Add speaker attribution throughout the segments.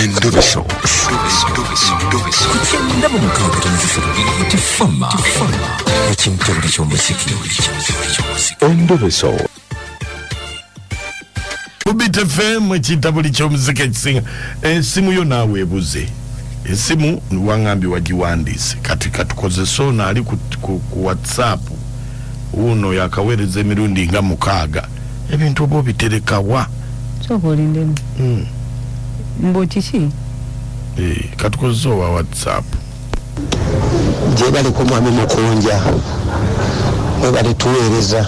Speaker 1: Endobeso. Kugenda mu mukaaga tifama ekintu ky'omuziki. Endobeso. Bukedde FM ekintu ky'omuziki ekisinga. Esimu yo naawe ebuze. Esimu wangambi wagiwandiise kati katukozesa ono ali ku WhatsApp uno yakaweereza emirundi nga mukaaga ebintu obo biterekawa
Speaker 2: kyokolindemu mbokiki
Speaker 1: katukozesa wa WhatsApp
Speaker 3: je bali ku mwami Mukunja we bali tuweereza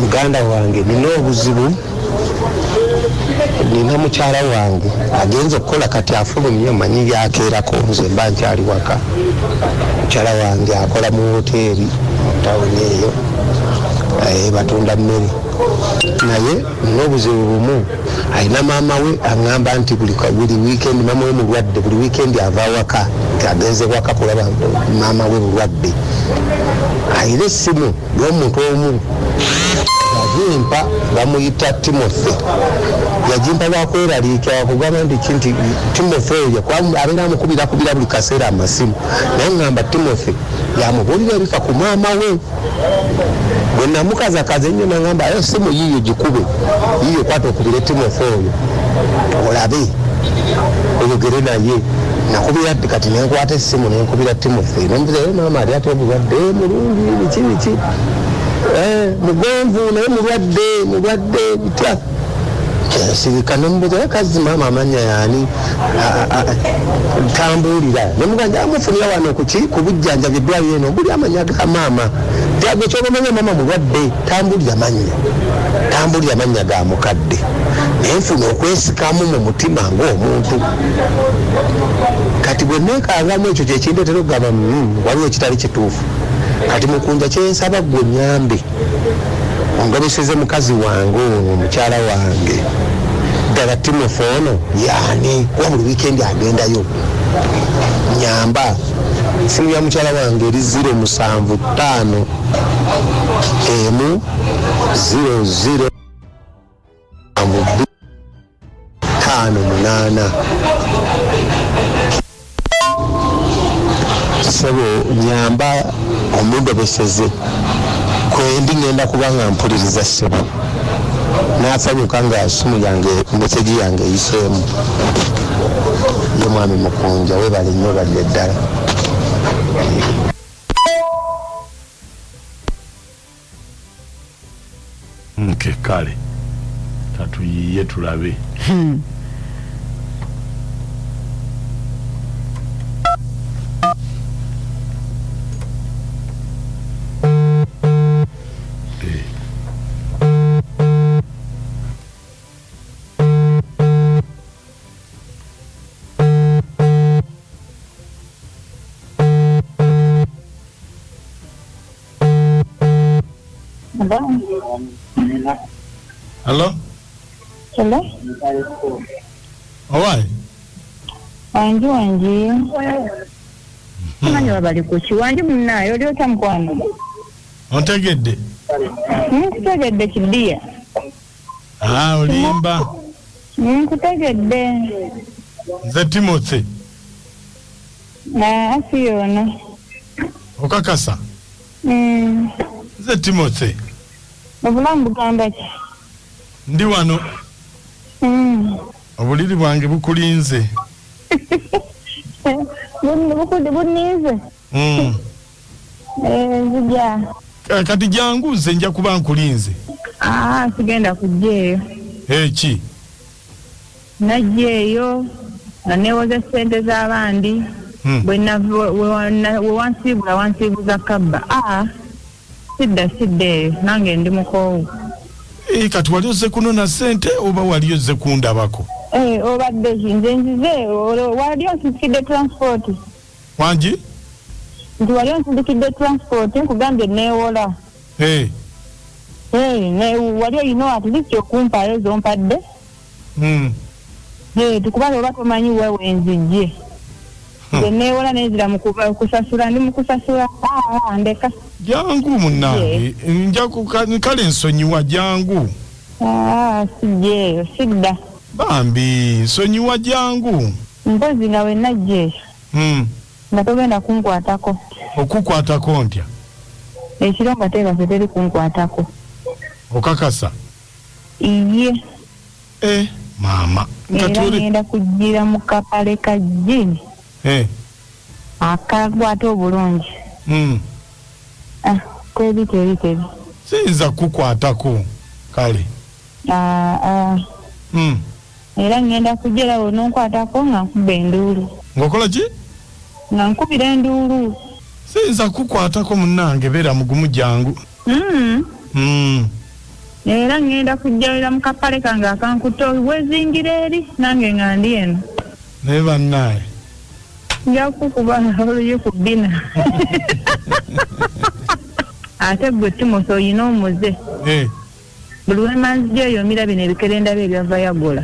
Speaker 3: muganda wange nina obuzibu nina mukyala wange agenze okukola kati afulumye manyi yakeerako nze mba nkyali waka mukyala wange akola mu hoteri tawuni eyo batunda mmere naye nina obuzibu bumu alina maama we aŋŋamba nti buli weekend maama we mulwadde buli weekend ava waka agenze waka kulaba maama we mulwadde ayina essimu y'omuntu omu yagimpa bamuyita Timothy yagimpa lwakweraliikira wakugamba nti Timothy oyo abeera amukubira buli kaseera amasimu naye ŋŋamba Timothy yamubuulira ebika ku maama we bwe namukazakaza ennyo naŋŋamba ayo essimu yiiyo gikube yiiyo kwata okubire Timothy oyo olabe oyogere naye nakubira kati nenkwata essimu nenkubira Timothy nembuza ye maama ali ate obulwadde mulungi biki mugonvu naye mulwadde bitya sirika nembuza kazi maama amanya yani tambulira nemuganja amufunira wano ku bujjanjabi eddwaliro eno buli amanya ga maama tyagwe kyobamanya maama mulwadde tambulira manya ga mukadde naye nfuna okwesikamu mu mutima ng'omuntu kati bwe neekaazamu ekyo kyekindeetera okugamba waliwo ekitali kituufu kati Mukunja kyensaba gwe nyambe ondobeseze mukazi wange ono mukyala wange ddala Timothy ono yani kuba buli weekend agendayo nyamba simu ya mukyala wange eri 075 00 58 sebo nyamba omundobeseze kwendi ngenda kubanga mpuliriza sebo nasanyuka nga simu yange meseji yange eyiseemu ye mwami Mukunja webale nnyo badde ddala
Speaker 1: kale tatuyiye tulabe Hello?
Speaker 2: Hello?
Speaker 1: Owai?
Speaker 2: Wange. Simanyi wabali kuki. Wange munnayo oli otya mukwano?
Speaker 1: Ontegedde?
Speaker 2: Nkutegedde kidiya.
Speaker 1: Olimba?
Speaker 2: Nkutegedde.
Speaker 1: Nze Timothy?
Speaker 2: Asi yono.
Speaker 1: Okakasa? Nze Timothy?
Speaker 2: Obulamu bugamba ki?
Speaker 1: Ndi wano. Obuliri bwange bukulinze.
Speaker 2: Buninze? Nzija.
Speaker 1: Kati jangu nze nja kuba nkulinze.
Speaker 2: Sigenda kujjeeyo.
Speaker 1: Eki?
Speaker 2: Najjeeyo nanewoza ssente z'abandi wansiibuza kabba. Sidda eyo nange ndi mukoowu.
Speaker 1: Kati wali ozze kunona ssente oba wali ozze kundabako?
Speaker 2: Obadde nze nzize wali onsindikidde transport.
Speaker 1: Wangi?
Speaker 2: Nti wali onsindikidde transport nkugambye neewola. Wali olina at least okumpaayo zompadde. Tukubale oba tomanyi wewe nzijje. Neewola nenzira mukusasula ndi mukusasula ndeka.
Speaker 1: Jangu munange nja kale nsonyiwa jangu.
Speaker 2: Sijeyo sidda.
Speaker 1: Bambi sonyiwa jangu
Speaker 2: mpozi nga we najje nga togenda kunkwatako.
Speaker 1: Okukwatako ntya?
Speaker 2: Ekiro nga teebase teri kunkwatako.
Speaker 1: Okakasa?
Speaker 2: Iye.
Speaker 1: Mama
Speaker 2: era ngenda kujjira mu kapale ka jini akakwata obulungi. Teri
Speaker 1: siyinza kukwatako kale.
Speaker 2: Era ngenda kujjirawo nonkwatako nga nkuba enduulu.
Speaker 1: Ng'okola ki?
Speaker 2: Nga nkubira enduulu.
Speaker 1: Siyinza kukwatako munnange, beera mugumu jangu.
Speaker 2: Era ngenda kujjalira mu kapale kange akankuto wezingira eri nange nga ndi eno.
Speaker 1: Naye bannaye
Speaker 2: nja kukuba oluyi ku bbina. Ate gwe Timosi oyina omuze. Buli wemanzi gy'oyomira bino ebikerenda bye ebyava yagola.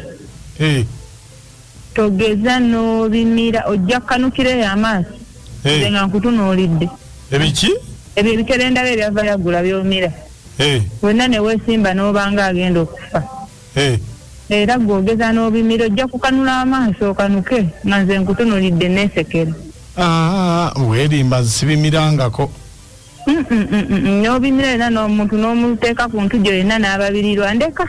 Speaker 2: Togeza n'obimira ojja kukanukireyo amaaso. Nze nga nkutunuulidde.
Speaker 1: Ebiki?
Speaker 2: Ebyo ebikerenda bye ebyava yagola byomira. Wonna ne weesimba n'obanga agenda okufa. Era gwogeza n'obimira ojja kukanula amaaso okanuke nga nze nkutunuulidde neesekera.
Speaker 1: Weerimba nsibimirangako.
Speaker 2: N'obimira era n'omuntu n'omuteeka ku ntujjo yenna n'ababirirwa ndeka.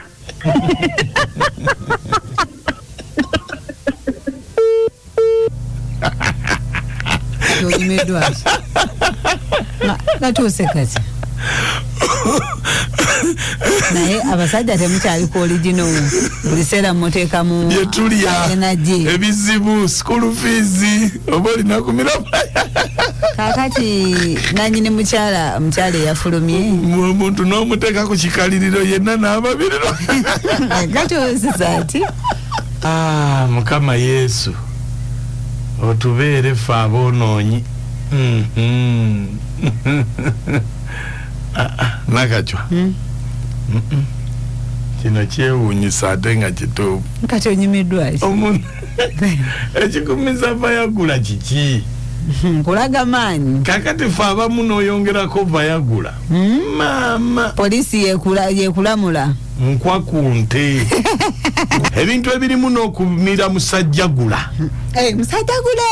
Speaker 4: Yogimedwa. Natuuse kati. Naye abasajja temukyali original buli seera muteeka mu
Speaker 1: yetulia ebizibu school fees oba olina kumira
Speaker 4: kakati nanyini mukyala yafulumye
Speaker 1: omuntu n'omuteeka ku kikaliriro yenna n'ababirirwa
Speaker 4: gatozizati
Speaker 1: Mukama Yesu otubeere ffe aboonoonyi. Nakachwa. Kino kyewuunyisa ate nga kituufu.
Speaker 4: Kati onyumiddwa ki?
Speaker 1: Omuntu ekikumiza Viagra kiki?
Speaker 4: Kulaga maanyi.
Speaker 1: Kakati ffe abamu n'oyongerako Viagra. Mama.
Speaker 4: Poliisi yekulamula.
Speaker 1: Nkwakunte. Ebintu ebirimu n'okumira musajjagula.
Speaker 4: Musajjagula.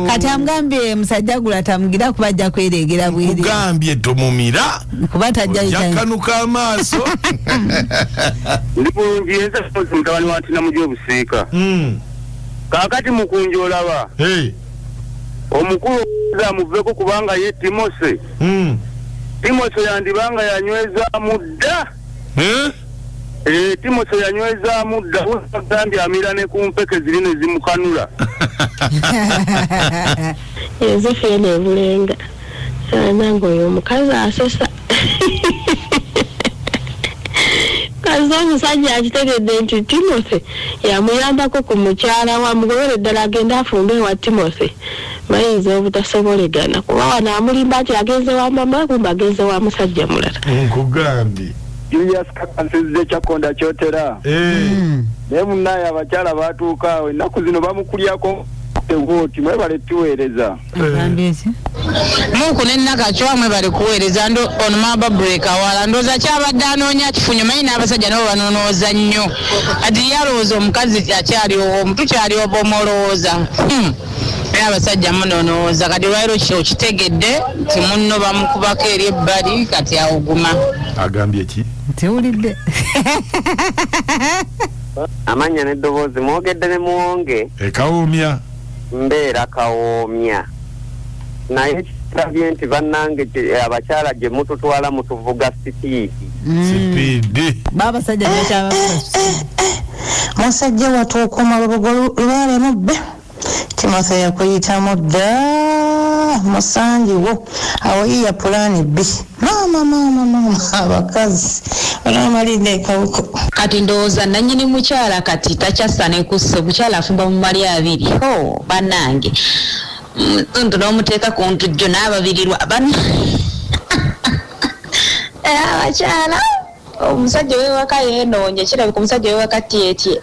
Speaker 4: Kati amugambye musajjagula tamugira kubajja kweregera bwiri.
Speaker 1: Kugambye tomumira.
Speaker 4: Kuba tajja
Speaker 1: yakanuka amaaso.
Speaker 5: Ndibulungi yenza sozi mutabani wa Ntina mu gy'obusiika. Kaakati Mukunja olaba. Omukulu amuveko kubanga ye Timosi. Timosi yandibanga yanyweza mudda. Timosi yanyweza mudda agambye amira ne ku mpeke ziri ne zimukanula.
Speaker 6: Ezo fene bulenga. Nango oyo omukazi asesa. Kazi omusajja akitegedde nti Timosi yamuyambako ku mukyala wa mugobere ddala agenda afumbe wa Timosi. Bayinza obutasobolegana kuba wano amulimba nti agenze wa mama kumba agenze wa musajja mulala.
Speaker 1: Nkugambye
Speaker 5: Julius kakansize kyakonda kyotera. Naye munnaye abakyala batuuka awo ennaku zino bamukulyako ewoti mwebale tuweereza.
Speaker 7: Muku n'ennakacwa mwebale kuweereza ono maba break awala ndooza kyabadde anoonya kifunyo manyi n'abasajja nabo banonooza nnyo. Ati yalowooza omukazi akyali omuntu kyali obomolowooza. Abasajja munonooza kati lwairo okitegedde nti munno bamukubako eri ebbali kati awuguma.
Speaker 1: Agambye ki?
Speaker 4: Tewulidde.
Speaker 8: Amanya n'eddoboozi mwogedde ne muwonge.
Speaker 1: Kawoomya.
Speaker 8: Mbeera kawoomya. Naye kirabye nti bannange abakyala gye mututwala mutuvuga
Speaker 1: sipiidi.
Speaker 4: Babasajja bakyabavuga.
Speaker 9: Musajja watuuka olubugo lwale mubbe. Timosi yakuyitamu dda musangiwo awo yiya pulaani B. Mama abakazi olamalidde ekawuko.
Speaker 10: Kati ndowooza nannyini mukyala kati takyassa ne kusse bukyala afumba mu mali abiri. Bannange nto n'omuteeka ku ntujjo n'ababirirwa abakyala omusajja w'ewaka yeenoonya kirabika omusajja w'ewaka tyetye